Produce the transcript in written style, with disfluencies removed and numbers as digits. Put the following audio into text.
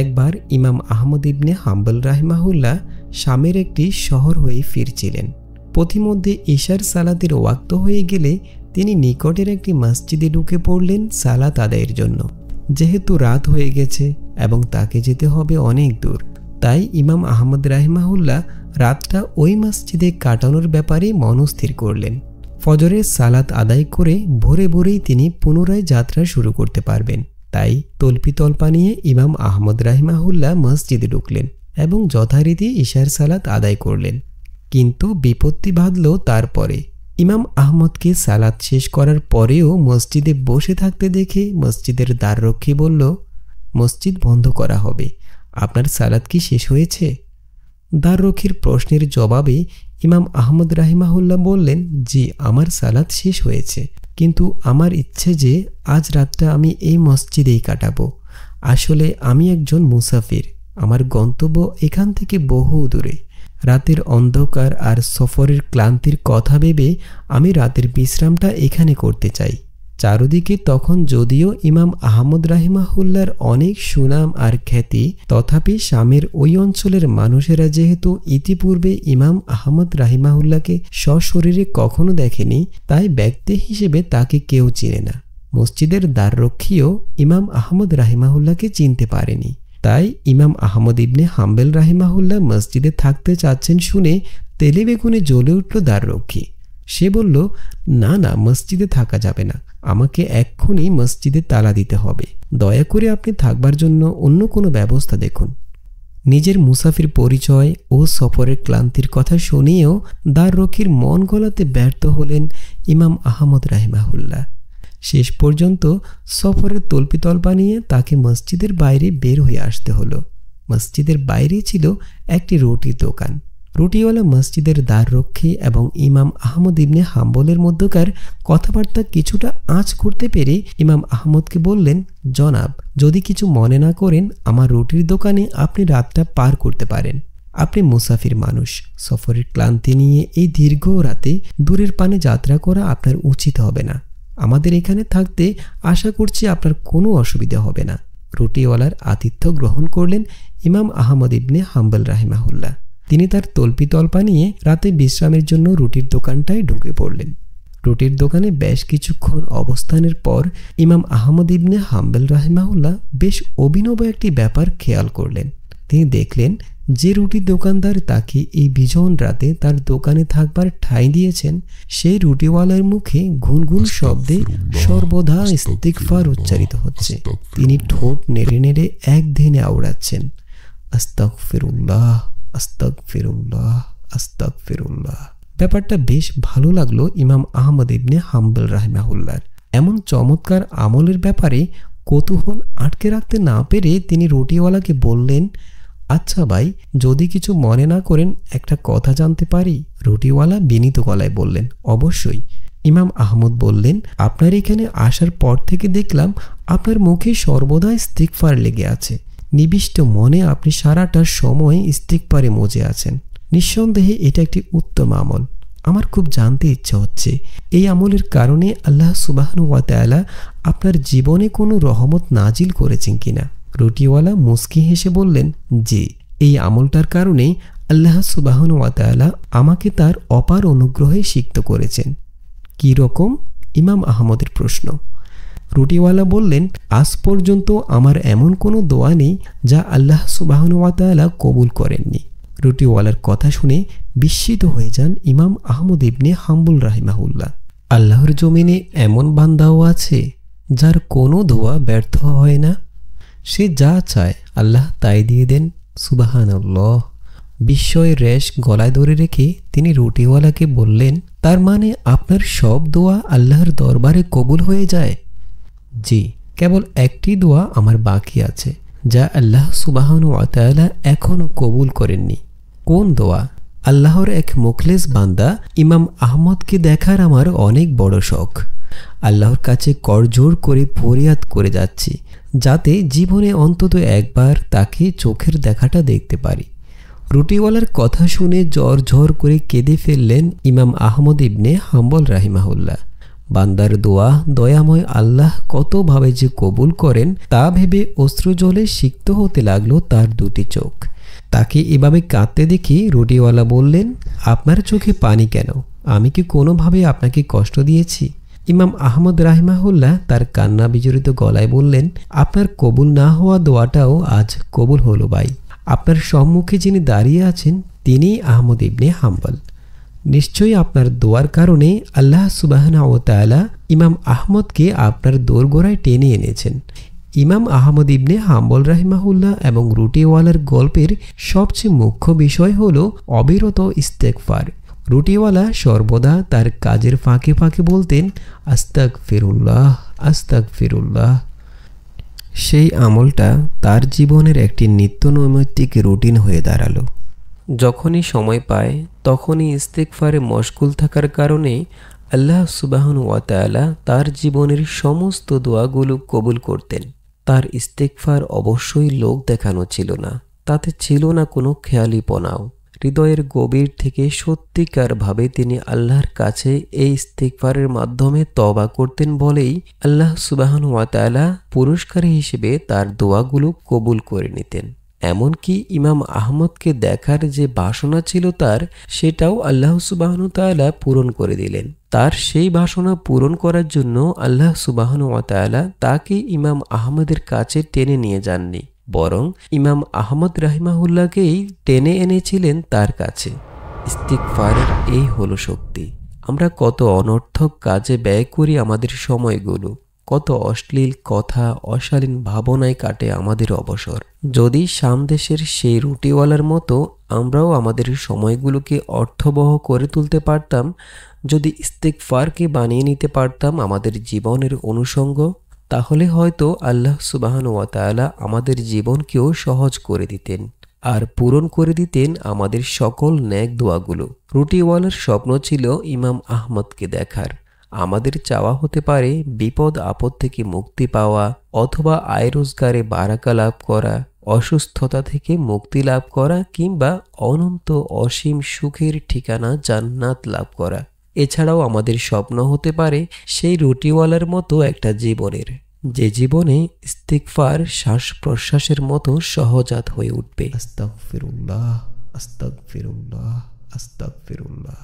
একবার ইমাম আহমদ ইবনে হাম্বল রাহিমাহুল্লাহ শামের একটি শহর হয়ে ফিরছিলেন। পথিমধ্যে ইশার সালাতের ওয়াক্ত হয়ে গেলে তিনি নিকটের একটি মসজিদে ঢুকে পড়লেন সালাত আদায়ের জন্য। যেহেতু রাত হয়ে গেছে এবং তাকে যেতে হবে অনেক দূর, তাই ইমাম আহমদ রাহিমাহুল্লাহ রাতটা ওই মসজিদে কাটানোর ব্যাপারে মনস্থির করলেন। ফজরের সালাত আদায় করে ভোরে ভোরেই তিনি পুনরায় যাত্রা শুরু করতে পারবেন। তাই তল্পিতল্পা নিয়ে ইমাম আহমদ রাহিমাহুল্লাহ মসজিদে ঢুকলেন এবং যথারীতি ইশার সালাত আদায় করলেন। কিন্তু বিপত্তি বাঁধল তারপরে। ইমাম আহমদকে সালাত শেষ করার পরেও মসজিদে বসে থাকতে দেখে মসজিদের দ্বাররক্ষী বলল, মসজিদ বন্ধ করা হবে, আপনার সালাত কি শেষ হয়েছে? দ্বাররক্ষীর প্রশ্নের জবাবে ইমাম আহমদ রাহিমাহুল্লাহ বললেন, জি, আমার সালাত শেষ হয়েছে, কিন্তু আমার ইচ্ছে যে আজ রাতটা আমি এই মসজিদেই কাটাবো। আসলে আমি একজন মুসাফির, আমার গন্তব্য এখান থেকে বহু দূরে। রাতের অন্ধকার আর সফরের ক্লান্তির কথা ভেবে আমি রাতের বিশ্রামটা এখানে করতে চাই। চারদিকে তখন যদিও ইমাম আহমদ রাহিমাহুল্লাহর অনেক সুনাম আর খ্যাতি, তথাপি শামের ওই অঞ্চলের মানুষেরা যেহেতু ইতিপূর্বে ইমাম আহমদ রাহিমাহুল্লাহকে সশরীরে কখনো দেখেনি, তাই ব্যক্তি হিসেবে তাকে কেউ চিনে না। মসজিদের দ্বাররক্ষীও ইমাম আহমদ রাহিমাহুল্লাহকে চিনতে পারেনি। তাই ইমাম আহমদ ইবনে হাম্বল রাহিমাহুল্লাহ মসজিদে থাকতে চাচ্ছেন শুনে তেলে বেগুনে জ্বলে উঠল দ্বাররক্ষী। সে বলল, না না, মসজিদে থাকা যাবে না, আমাকে এক্ষুনি মসজিদে তালা দিতে হবে। দয়া করে আপনি থাকবার জন্য অন্য কোনো ব্যবস্থা দেখুন। নিজের মুসাফির পরিচয় ও সফরের ক্লান্তির কথা শুনিয়েও দ্বাররক্ষীর মন গলাতে ব্যর্থ হলেন ইমাম আহমদ রাহিমাহুল্লাহ। শেষ পর্যন্ত সফরের তল্পিতল্পা নিয়ে তাকে মসজিদের বাইরে বের হয়ে আসতে হলো। মসজিদের বাইরে ছিল একটি রুটির দোকান। রুটিওয়ালা মসজিদের দ্বাররক্ষী এবং ইমাম আহমদ ইবনে হাম্বলের মধ্যকার কথাবার্তা কিছুটা আঁচ করতে পেরে ইমাম আহমদকে বললেন, জনাব, যদি কিছু মনে না করেন, আমার রুটির দোকানে আপনি রাতটা পার করতে পারেন। আপনি মুসাফির মানুষ, সফরের ক্লান্তি নিয়ে এই দীর্ঘ রাতে দূরের পানে যাত্রা করা আপনার উচিত হবে না। আমাদের এখানে থাকতে আশা করছি আপনার কোনো অসুবিধা হবে না। রুটিওয়ালার আতিথ্য গ্রহণ করলেন ইমাম আহমদ ইবনে হাম্বল রাহিমাহুল্লাহ। তিনি তার তল্পিতল্পা নিয়ে রাতে বিশ্রামের জন্য রুটির দোকানটায় ঢুকে পড়লেন। রুটির দোকানে বেশ কিছুক্ষণ অবস্থানের পর ইমাম আহমদ ইবনে হাম্বল রাহিমাহুল্লাহ বেশ অভিনব একটি ব্যাপার খেয়াল করলেন। তিনি দেখলেন যে রুটির দোকানদার তাকে এই বিজন রাতে তার দোকানে থাকবার ঠাঁই দিয়েছেন, সেই রুটিওয়ালার মুখে গুনগুন শব্দে সর্বদা ইস্তিগফার উচ্চারিত হচ্ছে। তিনি ঠোঁট নেড়ে নেড়ে একদিনে আওড়াচ্ছেন, আস্তাগফিরুল্লাহ, আস্তাগফিরুল্লাহ, আস্তাগফিরুল্লাহ। ব্যাপারটা বেশ ভালো লাগলো ইমাম আহমদ ইবনে হাম্বল রাহিমাহুল্লাহর। এমন চমৎকার আমলের ব্যাপারে কৌতূহল আটকে রাখতে না পেরে তিনি রুটিওয়ালাকে বললেন, আচ্ছা ভাই, যদি কিছু মনে না করেন একটা কথা জানতে পারি? রুটিওয়ালা বিনীত গলায় বললেন, অবশ্যই। ইমাম আহমদ বললেন, আপনার এখানে আসার পর থেকে দেখলাম আপনার মুখে সর্বদা ইস্তিগফার লেগে আছে। নিবিষ্ট মনে আপনি সারাটা সময় ইস্তিগফারে মজে আছেন। নিঃসন্দেহে এটা একটি উত্তম আমল। আমার খুব জানতে ইচ্ছা হচ্ছে, এই আমলের কারণে আল্লাহ সুবহানাহু ওয়া তাআলা আপনার জীবনে কোনো রহমত নাজিল করেছেন কিনা? রুটিওয়ালা মুস্কি হেসে বললেন, জি, এই আমলটার কারণেই আল্লাহ সুবহানাহু ওয়া তাআলা আমাকে তার অপার অনুগ্রহে সিক্ত করেছেন। কি রকম? ইমাম আহমদের প্রশ্ন। রুটিওয়ালা বললেন, আজ পর্যন্ত আমার এমন কোনো দোয়া নেই যা আল্লাহ সুবহানাহু ওয়া তাআলা কবুল করেননি। রুটিওয়ালার কথা শুনে বিস্মিত হয়ে যান ইমাম আহমদ ইবনে হাম্বল রাহিমাহুল্লাহ। আল্লাহর জমিনে এমন বান্দাও আছে যার কোনো দোয়া ব্যর্থ হয় না? সে যা চায় আল্লাহ তাই দিয়ে দেন। সুবহানাল্লাহ। বিস্ময়ের রেশ গলায় ধরে রেখে তিনি রুটিওয়ালাকে বললেন, তার মানে আপনার সব দোয়া আল্লাহর দরবারে কবুল হয়ে যায়? জি, কেবল একটি দোয়া আমার বাকি আছে যা আল্লাহ সুবহানাহু ওয়া তাআলা এখনো কবুল করেননি। কোন দোয়া? আল্লাহর এক মুখলেস বান্দা ইমাম আহমদকে দেখার আমার অনেক বড় শখ। আল্লাহর কাছে করজোড় করে ফরিয়াদ করে যাচ্ছি যাতে জীবনে অন্তত একবার তাকে চোখের দেখাটা দেখতে পারি। রুটিওয়ালার কথা শুনে ঝরঝর করে কেঁদে ফেললেন ইমাম আহমদ ইবনে হাম্বল রাহিমাহুল্লাহ। বান্দার দোয়া দয়াময় আল্লাহ কতভাবে যে কবুল করেন তা ভেবে অশ্রুজলে সিক্ত হতে লাগলো তার দুটি চোখ। তাকে এভাবে কাঁদতে দেখে রুটিওয়ালা বললেন, আপনার চোখে পানি কেন? আমি কি কোনোভাবে আপনাকে কষ্ট দিয়েছি? ইমাম আহমদ রাহিমাহুল্লাহ তার কান্না বিজড়িত গলায় বললেন, আপনার কবুল না হওয়া দোয়াটাও আজ কবুল হলো ভাই। আপনার সম্মুখে যিনি দাঁড়িয়ে আছেন তিনিই আহমদ ইবনে হাম্বল। নিশ্চয়ই আপনার দোয়ার কারণে আল্লাহ সুবহানাহু ওয়া তাআলা ইমাম আহমদকে আপনার দোরগোড়ায় টেনে এনেছেন। ইমাম আহমদ ইবনে হাম্বল রাহিমাহুল্লাহ এবং রুটিওয়ালার গল্পের সবচেয়ে মুখ্য বিষয় হলো অবিরত ইস্তেগফার। রুটিওয়ালা সর্বদা তার কাজের ফাঁকে ফাঁকে বলতেন, আস্তাগফিরুল্লাহ আস্তাগফিরুল্লাহ। সেই আমলটা তার জীবনের একটি নিত্যনৈমিত্তিক রুটিন হয়ে দাঁড়ালো। যখনই সময় পায় তখনই ইস্তেগফারে মশগুল থাকার কারণে আল্লাহ সুবহানাহু ওয়া তাআলা তার জীবনের সমস্ত দোয়াগুলো কবুল করতেন। তার ইস্তেগফার অবশ্যই লোক দেখানো ছিল না, তাতে ছিল না কোনো খেয়ালিপনাও। হৃদয়ের গভীর থেকে সত্যিকারভাবে তিনি আল্লাহর কাছে এই ইস্তেগফারের মাধ্যমে তওবা করতেন বলেই আল্লাহ সুবহানাহু ওয়া তাআলা পুরস্কার হিসেবে তার দোয়াগুলো কবুল করে নিতেন। এমনকি ইমাম আহমদকে দেখার যে বাসনা ছিল তার, সেটাও আল্লাহ সুবহানাহু ওয়া তাআলা পূরণ করে দিলেন। তার সেই বাসনা পূরণ করার জন্য আল্লাহ সুবহানাহু ওয়া তাআলা তাকে ইমাম আহমদের কাছে টেনে নিয়ে যাননি, বরং ইমাম আহমদ রাহিমাহুল্লাহকেই টেনে এনেছিলেন তার কাছে। ইস্তিগফারের এই হলো শক্তি। আমরা কত অনর্থক কাজে ব্যয় করি আমাদের সময়গুলো, কত অশ্লীল কথা, অশালীন ভাবনায় কাটে আমাদের অবসর। যদি সামদেশের সেই রুটিওয়ালার মতো আমরাও আমাদের সময়গুলোকে অর্থবহ করে তুলতে পারতাম, যদি ইস্তেগফারকে বানিয়ে নিতে পারতাম আমাদের জীবনের অনুষঙ্গ, তাহলে হয়তো আল্লাহ সুবহানাহু ওয়া তাআলা আমাদের জীবনকেও সহজ করে দিতেন আর পূরণ করে দিতেন আমাদের সকল নেক দোয়াগুলো। রুটিওয়ালার স্বপ্ন ছিল ইমাম আহমদকে দেখার। আমাদের চাওয়া হতে পারে বিপদ আপদ থেকে মুক্তি পাওয়া, অথবা আয় রোজগারে বারাকা লাভ করা, অসুস্থতা থেকে মুক্তি লাভ করা, কিংবা অনন্ত অসীম সুখের ঠিকানা জান্নাত লাভ করা। এছাড়াও আমাদের স্বপ্ন হতে পারে সেই রুটিওয়ালার মতো একটা জীবনের, যে জীবনে ইস্তিগফার শ্বাস প্রশ্বাসের মতো সহজাত হয়ে উঠবে। আস্তাগফিরুল্লাহ আস্তাগফিরুল্লাহ আস্তাগফিরুল্লাহ।